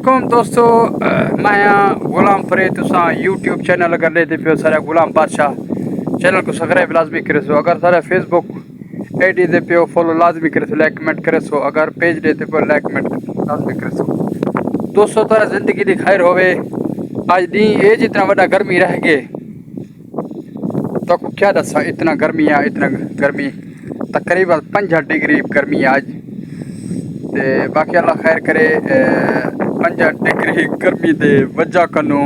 वालेकुम दोस्तों, मैं गुलाम फरीद। तुसा यूट्यूब चैनल अगर लेते पियो सारा गुलाम बादशाह चैनल को सब्सक्राइब लाजमी करे सो। अगर सारा फेसबुक आईडी दे पियो फॉलो लाजमी करे सो, लाइक कमेंट करे सो। अगर पेज देते पियो लाइक कमेंट लाजमी करे सो। दोस्तों तारा जिंदगी दी खैर होवे। आज दी एज इतना बड़ा गर्मी रह गए तो को क्या दसा, इतना गर्मी है, इतना गर्मी तकरीबन 5 डिग्री गर्मी है आज। ते बाकी अल्लाह खैर करे। 5 डिग्री गर्मी दे वजह कनो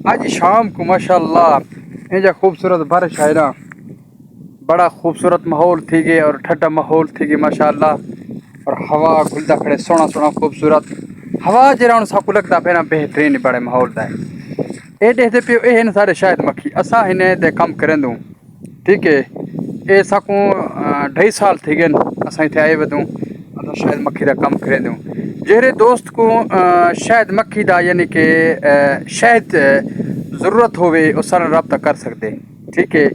आज शाम को माशाअल्लाह इंजा खूबसूरत बारिश है ना, बड़ा खूबसूरत माहौल थी गए और ठंडा माहौल थी गए माशाअल्लाह। और हवा खुलता खड़े सोना सोना खूबसूरत हवा जरा साकू लगता पे ना बेहतरीन बड़े माहौल दा ए देखते पियो ए सारे शायद मक्खी असा इन्हें दे कम करें दूँ। ठीक है, ए साकू 2.5 साल थी गए असा इतने आए बदूँ शायद मक्खी का कम करें दूँ। जेरे दोस्त को शायद मक्खी का यानी कि शायद ज़रूरत होवे उस सारा रब्ता कर सकते। ठीक है,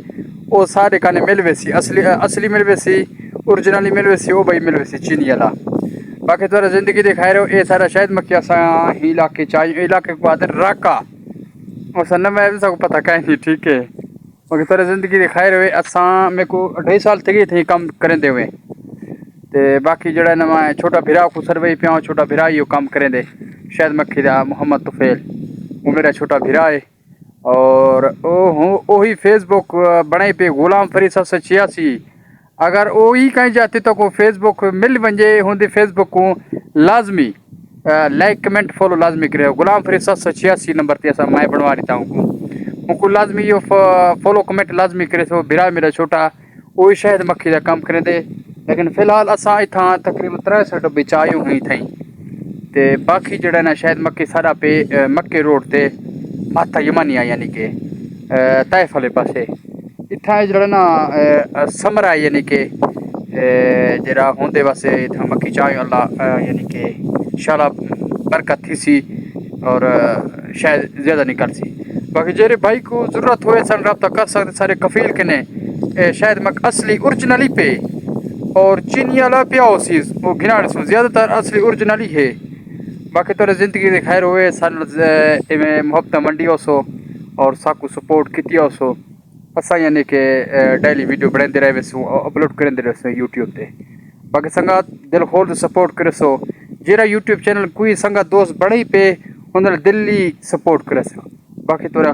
वो सारे काने मिल वैसी असली मिल वैसी ओरिजिनली मिल वैसी वो भाई मिल वैसी चीनी वाला। बाकी थोड़ा ज़िंदगी दिखाए रहो ये सारा शायद मक्खी असा ही इलाके चाहिए इलाके को आदर राका और सन्ना मैं भी सबको पता कहीं नहीं। ठीक है, बाकी थोड़ा ज़िंदगी दिखाए रहे असा मेरे को 2.5 साल तक थे कम करें दे हुए। ते बाकी जड़ा ना मैं छोटा भिरा को सरवई पिया, छोटा भिरा ही काम करें दे शायद मक्खी दा मोहम्मद तुफेल, वो मेरा छोटा भिरा है। और वही फेसबुक बनाई पे गुलाम फरीद 786। अगर वही कहीं जाती तो को फेसबुक मिल वजे होंगे फेसबुक को लाजमी लाइक कमेंट फॉलो लाजमी करे। गुलाम फरीद 786 नंबर ते असा मैं बनवा देता हूँ उनको लाजमी यो फॉलो कमेंट लाजमी करे। सो भिरा मेरा छोटा वही शायद मक्खी का काम करें दे। लेकिन फिलहाल असा इतना तकरीबन 63 डब्बे चाय हुई थी। ते बाकी जड़ा ना शायद मक्की सारा पे मक्के रोड ते माता यमानिया यानी कि तैफ वाले पासे इतना जड़ा ना समरा यानी कि जरा होंदे वास्ते इतना मक्की चाय अल्लाह यानी कि शाला बरकत थी सी और शायद ज़्यादा निकल सी। बाकी जेरे भाई को ज़रूरत हो सन रब्ता कर सकते सारे कफील के ने शायद मक असली ओरिजिनली पे और चीनी वाला पिया सीज वो घिनाड़ सो ज़्यादातर असली ओरिजिनली है। बाकी तो ज़िंदगी के खैर हुए सन में मोहब्बत मंडी हो सो और साकू सपोर्ट की सो असा यानी कि डेली वीडियो बनाते रहे सो अपलोड करते रहे सो यूट्यूब पे। बाकी संगा दिल खोल सपोर्ट करे सो जेरा यूट्यूब चैनल कोई संगा दोस्त बड़े पे उन्हें दिल्ली सपोर्ट करे सो। बाकी तो